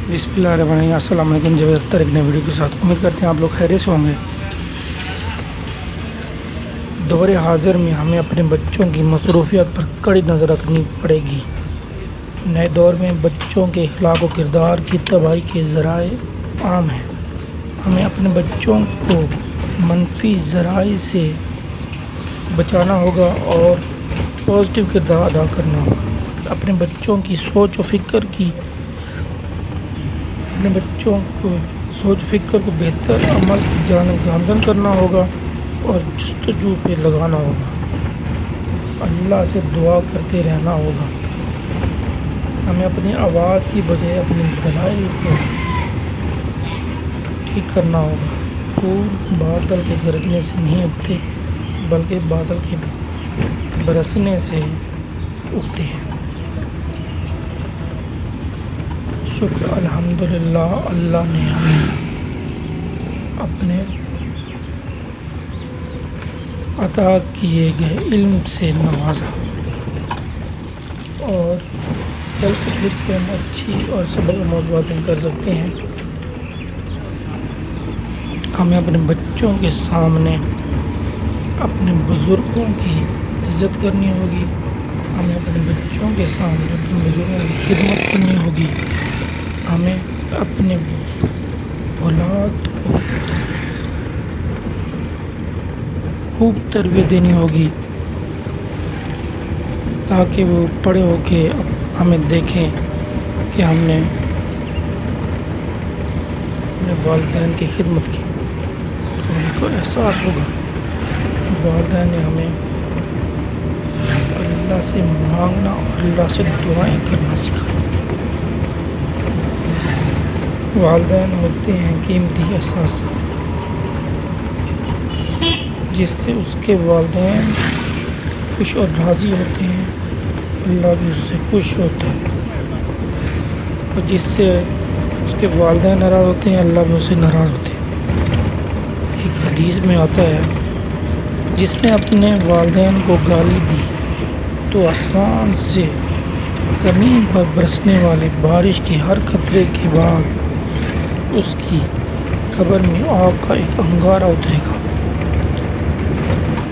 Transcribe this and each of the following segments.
بسم اللہ الرحمن الرحیم۔ السلام علیکم۔ جاوید اختر ایک نئے ویڈیو کے ساتھ امید کرتے ہیں آپ لوگ خیریت سے ہوں گے۔ دور حاضر میں ہمیں اپنے بچوں کی مصروفیات پر کڑی نظر رکھنی پڑے گی۔ نئے دور میں بچوں کے اخلاق و کردار کی تباہی کے ذرائع عام ہیں۔ ہمیں اپنے بچوں کو منفی ذرائع سے بچانا ہوگا اور پازیٹیو کردار ادا کرنا ہوگا۔ اپنے بچوں کی سوچ و فکر کو بہتر عمل کی جانب گامزن کرنا ہوگا اور جستجو پہ لگانا ہوگا۔ اللہ سے دعا کرتے رہنا ہوگا۔ ہمیں اپنی آواز کی بجائے اپنے دلائل کو ٹھیک کرنا ہوگا۔ پھول بادل کے گرجنے سے نہیں اگتے بلکہ بادل کے برسنے سے اگتے ہیں۔ شکر الحمدللہ، اللہ نے ہمیں اپنے عطا کیے گئے علم سے نوازا اور ہم اچھی اور سبق موضوعات کر سکتے ہیں۔ ہمیں اپنے بچوں کے سامنے اپنے بزرگوں کی عزت کرنی ہوگی۔ ہمیں اپنے بچوں کے سامنے اپنے بزرگوں کی خدمت کرنی ہوگی۔ ہمیں اپنے اولاد کو خوب تربیت دینی ہوگی تاکہ وہ بڑے ہو کے ہمیں دیکھیں کہ ہم نے اپنے والدین کی خدمت کی، ان کو احساس ہوگا والدین نے ہمیں اللہ سے مانگنا اور اللہ سے دعائیں کرنا سکھائی۔ والدین ہوتے ہیں قیمتی اثاثہ، جس سے اس کے والدین خوش اور راضی ہوتے ہیں، اللہ بھی اس سے خوش ہوتا ہے، اور جس سے اس کے والدین ناراض ہوتے ہیں، اللہ بھی اس سے ناراض ہوتے ہیں۔ ایک حدیث میں آتا ہے، جس نے اپنے والدین کو گالی دی تو آسمان سے زمین پر برسنے والے بارش کے ہر قطرے کے بعد اس کی قبر میں آگ کا ایک انگارہ اترے گا۔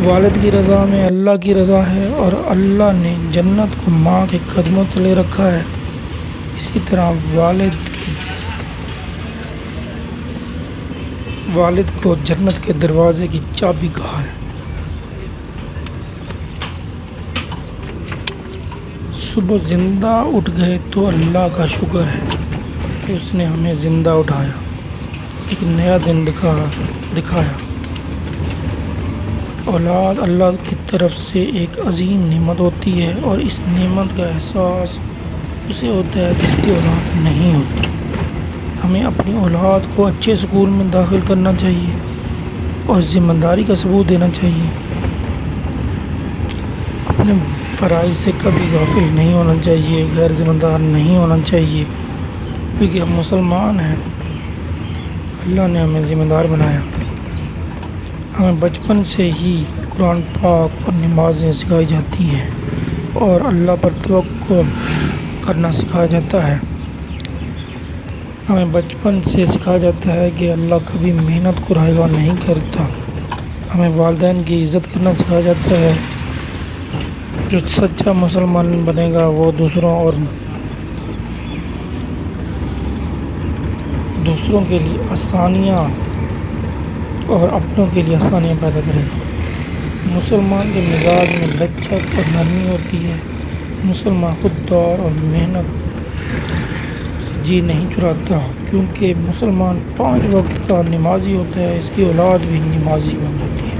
والد کی رضا میں اللہ کی رضا ہے، اور اللہ نے جنت کو ماں کے قدموں تلے رکھا ہے۔ اسی طرح والد کو جنت کے دروازے کی چابی کہا ہے۔ صبح زندہ اٹھ گئے تو اللہ کا شکر ہے کہ اس نے ہمیں زندہ اٹھایا، ایک نیا دن دکھایا۔ اولاد اللہ کی طرف سے ایک عظیم نعمت ہوتی ہے، اور اس نعمت کا احساس اسے ہوتا ہے جس کی اولاد نہیں ہوتی۔ ہمیں اپنی اولاد کو اچھے اسکول میں داخل کرنا چاہیے اور ذمہ داری کا ثبوت دینا چاہیے۔ اپنے فرائض سے کبھی غافل نہیں ہونا چاہیے، غیر ذمہ دار نہیں ہونا چاہیے، کیونکہ ہم مسلمان ہیں، اللہ نے ہمیں ذمہ دار بنایا۔ ہمیں بچپن سے ہی قرآن پاک اور نمازیں سکھائی جاتی ہیں اور اللہ پر توکل کرنا سکھایا جاتا ہے۔ ہمیں بچپن سے سکھایا جاتا ہے کہ اللہ کبھی محنت کو رائیگاں نہیں کرتا۔ ہمیں والدین کی عزت کرنا سکھایا جاتا ہے۔ جو سچا مسلمان بنے گا وہ دوسروں کے لیے آسانیاں اور اپنوں کے لیے آسانیاں پیدا کرے گا۔ مسلمان کے مزاج میں لچک اور نرمی ہوتی ہے۔ مسلمان خوددار اور محنت سے جی نہیں چراتا، کیونکہ مسلمان 5 وقت کا نمازی ہوتا ہے، اس کی اولاد بھی نمازی بن جاتی ہے۔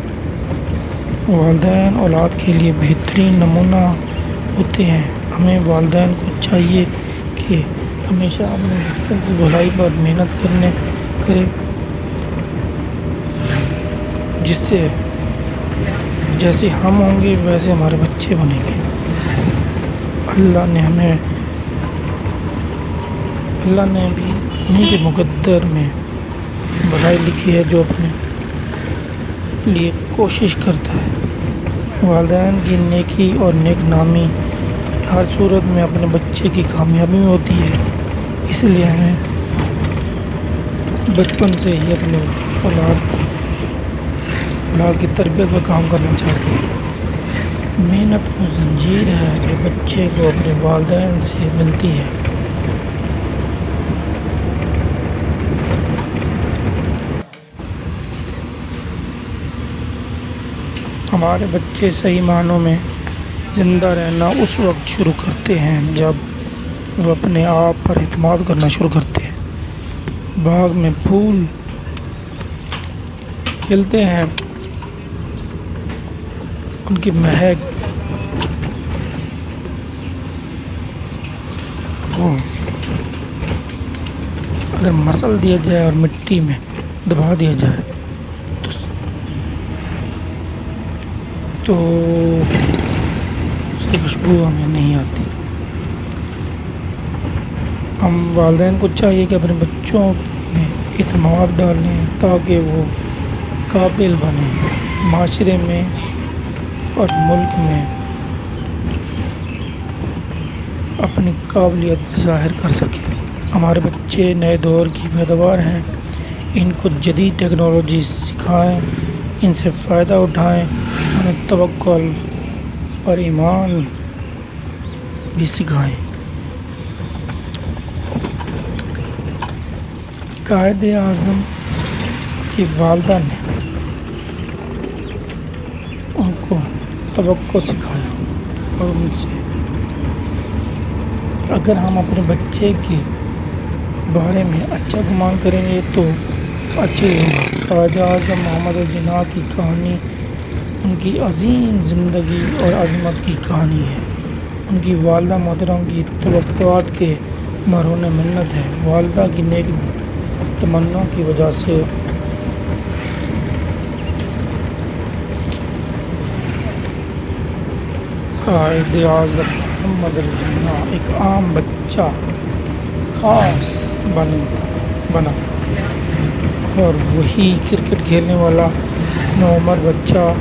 والدین اولاد کے لیے بہترین نمونہ ہوتے ہیں۔ ہمیں والدین کو چاہیے کہ ہمیشہ اپنے بچوں کی بھلائی پر محنت کرے، جس سے جیسے ہم ہوں گے ویسے ہمارے بچے بنیں گے۔ اللہ نے بھی انہیں کے مقدر میں بھلائی لکھی ہے جو اپنے لیے کوشش کرتا ہے۔ والدین کی نیکی اور نیک نامی ہر صورت میں اپنے بچے کی کامیابی میں ہوتی ہے، اس لیے ہمیں بچپن سے ہی اپنے اولاد کی تربیت پر کام کرنا چاہیے۔ محنت وہ زنجیر ہے جو بچے کو اپنے والدین سے ملتی ہے۔ ہمارے بچے صحیح معنوں میں زندہ رہنا اس وقت شروع کرتے ہیں جب وہ اپنے آپ پر اعتماد کرنا شروع کرتے ہیں۔ باغ میں پھول کھلتے ہیں، ان کی مہک کو اگر مسل دیا جائے اور مٹی میں دبا دیا جائے تو اس کی خوشبو ہمیں نہیں آتی۔ ہم والدین کو چاہیے کہ اپنے بچوں میں اعتماد ڈالیں تاکہ وہ قابل بنیں، معاشرے میں اور ملک میں اپنی قابلیت ظاہر کر سکیں۔ ہمارے بچے نئے دور کی پیداوار ہیں، ان کو جدید ٹیکنالوجی سکھائیں، ان سے فائدہ اٹھائیں، انہیں توکل پر ایمان بھی سکھائیں۔ قائد اعظم کی والدہ نے ان کو توکل سکھایا اور ان سے اگر ہم اپنے بچے کے بارے میں اچھا گمان کریں گے تو اچھا ہی ہوگا۔ قائد اعظم محمد الجناح کی کہانی ان کی عظیم زندگی اور عظمت کی کہانی ہے۔ ان کی والدہ محترم کی توقعات کے مرہون منت ہے۔ والدہ کی نیک تمنا کی وجہ سے قائد اعظم محمد الجناح ایک عام بچہ خاص بنا اور وہی کرکٹ کھیلنے والا نوعمر بچہ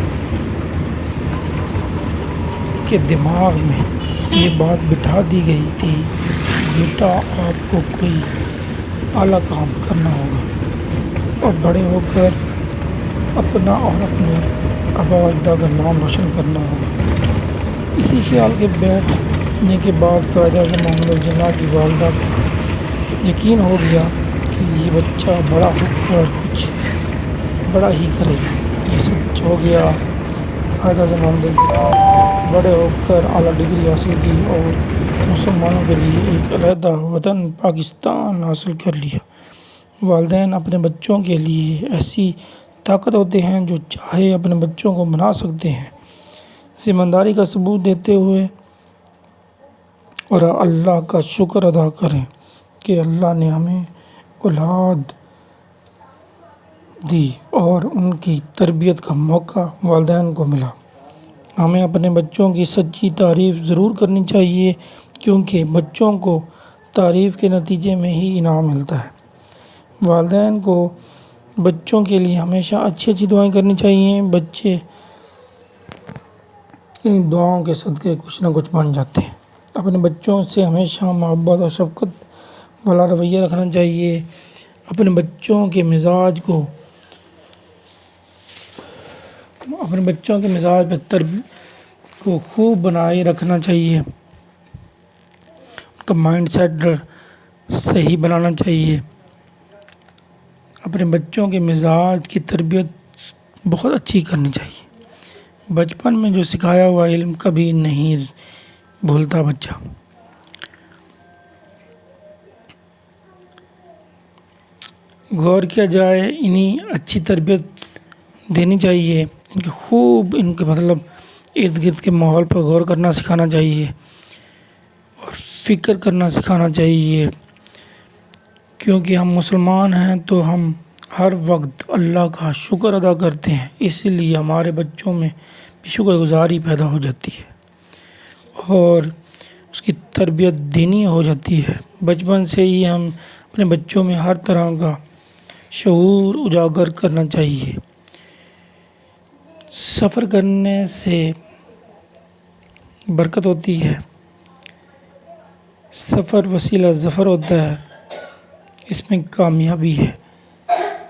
کے دماغ میں یہ بات بٹھا دی گئی تھی، بیٹا آپ کو کوئی اعلیٰ کام کرنا ہوگا اور بڑے ہو کر اپنا اور اپنے آبا و اجداد کا نام روشن کرنا ہوگا۔ اسی خیال کے بیٹھنے کے بعد قائد اعظم محمد الجناح کی والدہ کو یقین ہو گیا کہ یہ بچہ بڑا ہو کر کچھ بڑا ہی کرے گا۔ یہ سچ ہو گیا۔ قائد اعظم محمد الجناح بڑے ہو کر اعلیٰ ڈگری حاصل کی اور مسلمانوں کے لیے ایک علیحدہ وطن پاکستان حاصل کر لیا۔ والدین اپنے بچوں کے لیے ایسی طاقت ہوتے ہیں جو چاہے اپنے بچوں کو بنا سکتے ہیں۔ ذمہ داری کا ثبوت دیتے ہوئے اور اللہ کا شکر ادا کریں کہ اللہ نے ہمیں اولاد دی اور ان کی تربیت کا موقع والدین کو ملا۔ ہمیں اپنے بچوں کی سچی تعریف ضرور کرنی چاہیے کیونکہ بچوں کو تعریف کے نتیجے میں ہی انعام ملتا ہے۔ والدین کو بچوں کے لیے ہمیشہ اچھی دعائیں کرنی چاہیے۔ بچے ان دعاؤں کے صدقے کچھ نہ کچھ بن جاتے ہیں۔ اپنے بچوں سے ہمیشہ محبت اور شفقت والا رویہ رکھنا چاہیے۔ اپنے بچوں کے مزاج کو خوب بنائے رکھنا چاہیے۔ ان کا مائنڈ سیٹ صحیح بنانا چاہیے۔ اپنے بچوں کے مزاج کی تربیت بہت اچھی کرنی چاہیے۔ بچپن میں جو سکھایا ہوا علم کبھی نہیں بھولتا بچہ۔ غور کیا جائے، انہیں اچھی تربیت دینی چاہیے۔ ان کے ارد گرد کے ماحول پر غور کرنا سکھانا چاہیے اور فکر کرنا سکھانا چاہیے، کیونکہ ہم مسلمان ہیں تو ہم ہر وقت اللہ کا شکر ادا کرتے ہیں، اسی لیے ہمارے بچوں میں بھی شکر گزاری پیدا ہو جاتی ہے اور اس کی تربیت دینی ہو جاتی ہے۔ بچپن سے ہی ہم اپنے بچوں میں ہر طرح کا شعور اجاگر کرنا چاہیے۔ سفر کرنے سے برکت ہوتی ہے، سفر وسیلہ ظفر ہوتا ہے، اس میں کامیابی ہے۔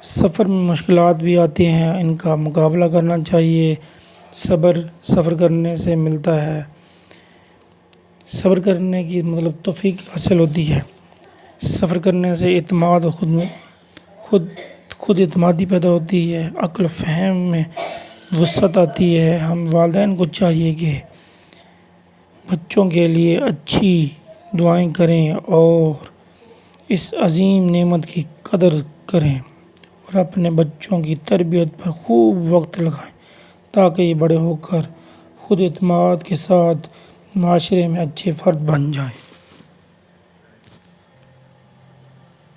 سفر میں مشکلات بھی آتی ہیں، ان کا مقابلہ کرنا چاہیے۔ سفر کرنے سے ملتا ہے، صبر کرنے کی توفیق حاصل ہوتی ہے۔ سفر کرنے سے اعتماد و خود اعتمادی پیدا ہوتی ہے، عقل و فہم میں وسعت آتی ہے۔ ہم والدین کو چاہیے کہ بچوں کے لیے اچھی دعائیں کریں اور اس عظیم نعمت کی قدر کریں اور اپنے بچوں کی تربیت پر خوب وقت لگائیں تاکہ یہ بڑے ہو کر خود اعتماد کے ساتھ معاشرے میں اچھے فرد بن جائیں۔